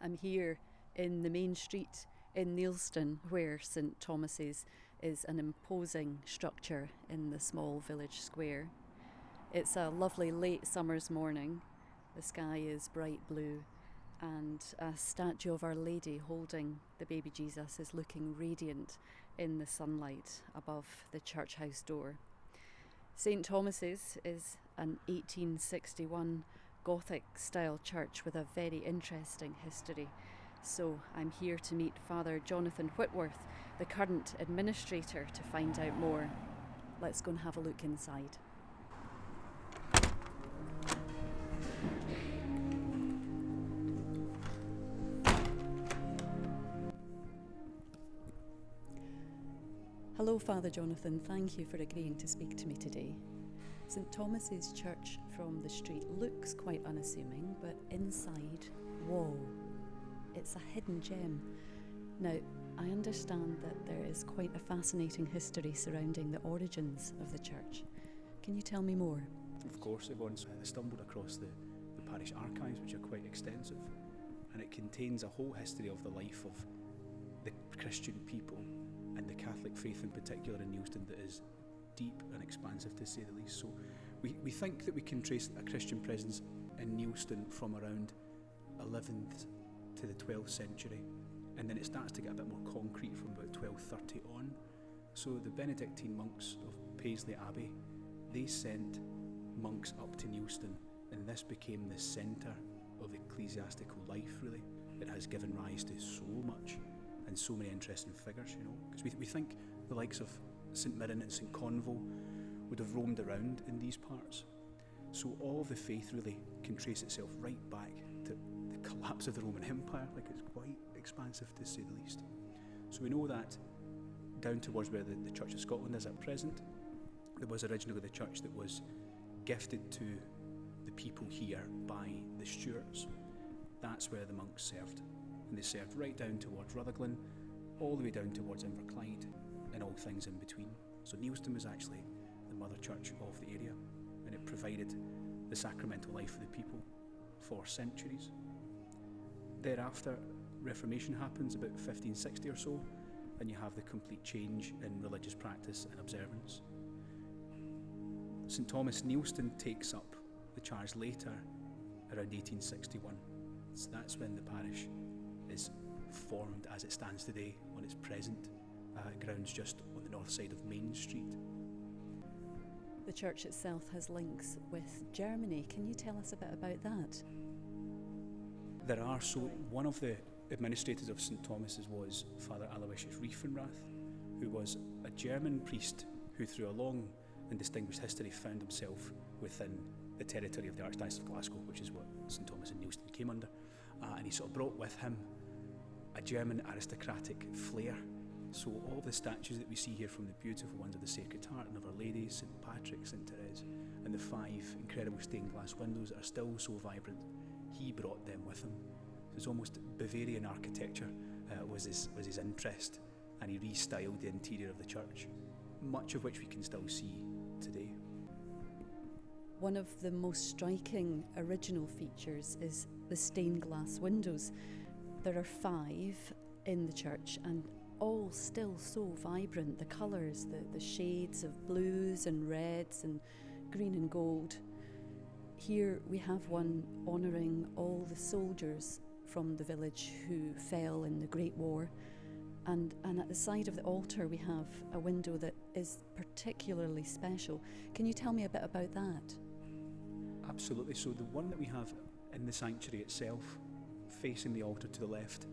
I'm here in the main street in Neilston, where St Thomas's is an imposing structure in the small village square. It's a lovely late summer's morning. The sky is bright blue, and a statue of Our Lady holding the baby Jesus is looking radiant in the sunlight above the church house door. St Thomas's is an 1861 Gothic-style church with a very interesting history. So I'm here to meet Father Jonathan Whitworth, the current administrator, to find out more. Let's go and have a look inside. Hello, Father Jonathan. Thank you for agreeing to speak to me today. St Thomas's Church from the street looks quite unassuming, but inside, whoa, it's a hidden gem. Now, I understand that there is quite a fascinating history surrounding the origins of the church. Can you tell me more? Of course, Yvonne. I stumbled across the parish archives, which are quite extensive, and it contains a whole history of the life of the Christian people and the Catholic faith in particular in Neilston that is deep and expansive, to say the least. So we think that we can trace a Christian presence in Neilston from around 11th to the 12th century, and then it starts to get a bit more concrete from about 1230 on. So the Benedictine monks of Paisley Abbey, they sent monks up to Neilston, and this became the centre of ecclesiastical life, really. It has given rise to so much and so many interesting figures, because we think the likes of St Mirren and St Conville would have roamed around in these parts. So all of the faith really can trace itself right back to the collapse of the Roman Empire. It's quite expansive, to say the least. So we know that down towards where the Church of Scotland is at present, there was originally the church that was gifted to the people here by the Stuarts. That's where the monks served. And they served right down towards Rutherglen, all the way down towards Inverclyde, and all things in between. So Neilston was actually the mother church of the area, and it provided the sacramental life for the people for centuries. Thereafter, Reformation happens about 1560 or so, and you have the complete change in religious practice and observance. St Thomas Neilston takes up the charge later, around 1861. So that's when the parish is formed as it stands today on its present grounds just on the north side of Main Street. The church itself has links with Germany. Can you tell us a bit about that? There are. So one of the administrators of St Thomas's was Father Aloysius Riefenrath, who was a German priest who through a long and distinguished history found himself within the territory of the Archdiocese of Glasgow, which is what St Thomas and Neilston came under, and he sort of brought with him a German aristocratic flair. So all the statues that we see here, from the beautiful ones of the Sacred Heart and of Our Lady, St Patrick, St Therese, and the 5 incredible stained glass windows that are still so vibrant, he brought them with him. So it's almost Bavarian architecture was his interest, and he restyled the interior of the church, much of which we can still see today. One of the most striking original features is the stained glass windows. There are 5 in the church, and all still so vibrant. The colours, the shades of blues and reds and green and gold. Here we have one honouring all the soldiers from the village who fell in the Great War. And at the side of the altar we have a window that is particularly special. Can you tell me a bit about that? Absolutely. So the one that we have in the sanctuary itself, facing the altar to the left,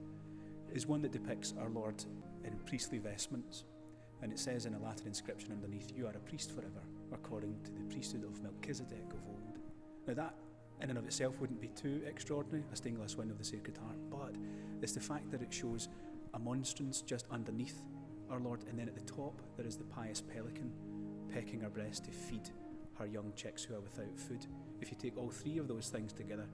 is one that depicts Our Lord in priestly vestments, and it says in a Latin inscription underneath, "You are a priest forever, according to the priesthood of Melchizedek of old." Now that in and of itself wouldn't be too extraordinary, a stained glass window of the Sacred Heart, but it's the fact that it shows a monstrance just underneath Our Lord, and then at the top there is the pious pelican pecking her breast to feed her young chicks who are without food. If you take all 3 of those things together,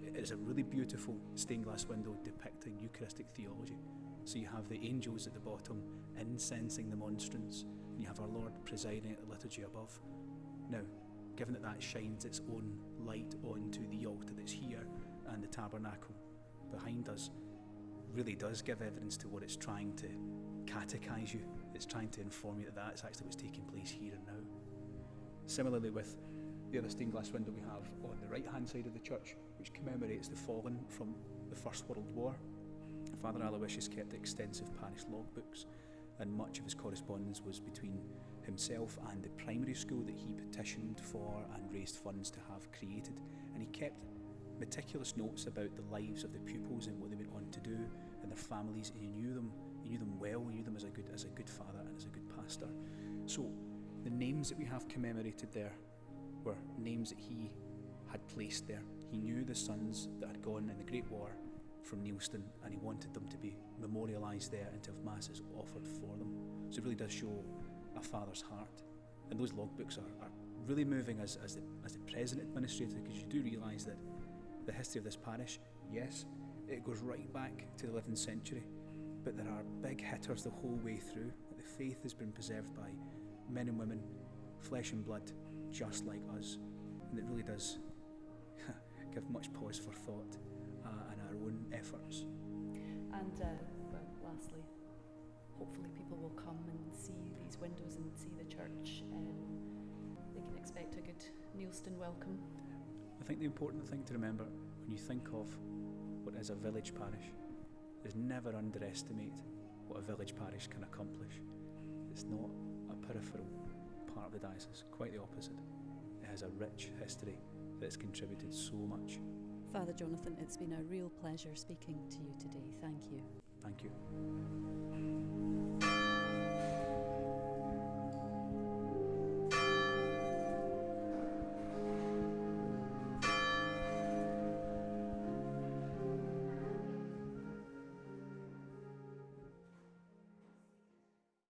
it is a really beautiful stained glass window depicting Eucharistic theology. So you have the angels at the bottom incensing the monstrance, and you have Our Lord presiding at the liturgy above. Now, given that shines its own light onto the altar that's here and the tabernacle, behind us really does give evidence to what it's trying to catechise you. It's trying to inform you that that's actually what's taking place here and now. Similarly with the other stained glass window we have on the right hand side of the church, which commemorates the fallen from the First World War. Father Aloysius kept extensive parish logbooks, and much of his correspondence was between himself and the primary school that he petitioned for and raised funds to have created. And he kept meticulous notes about the lives of the pupils and what they went on to do and their families, and he knew them well, he knew them as a good father and as a good pastor. So the names that we have commemorated there were names that he had placed there. He knew the sons that had gone in the Great War from Neilston, and he wanted them to be memorialised there and to have masses offered for them. So it really does show a father's heart. And those logbooks are really moving as the present administrator, because you do realise that the history of this parish, yes, it goes right back to the 11th century, but there are big hitters the whole way through. The faith has been preserved by men and women, flesh and blood, just like us. And it really does give much pause for thought and our own efforts. And lastly, hopefully people will come and see these windows and see the church. They can expect a good Neilston welcome. I think the important thing to remember when you think of what is a village parish is never underestimate what a village parish can accomplish. It's not a peripheral part of the diocese, quite the opposite. It has a rich history that's contributed so much. Father Jonathan, it's been a real pleasure speaking to you today. Thank you. Thank you.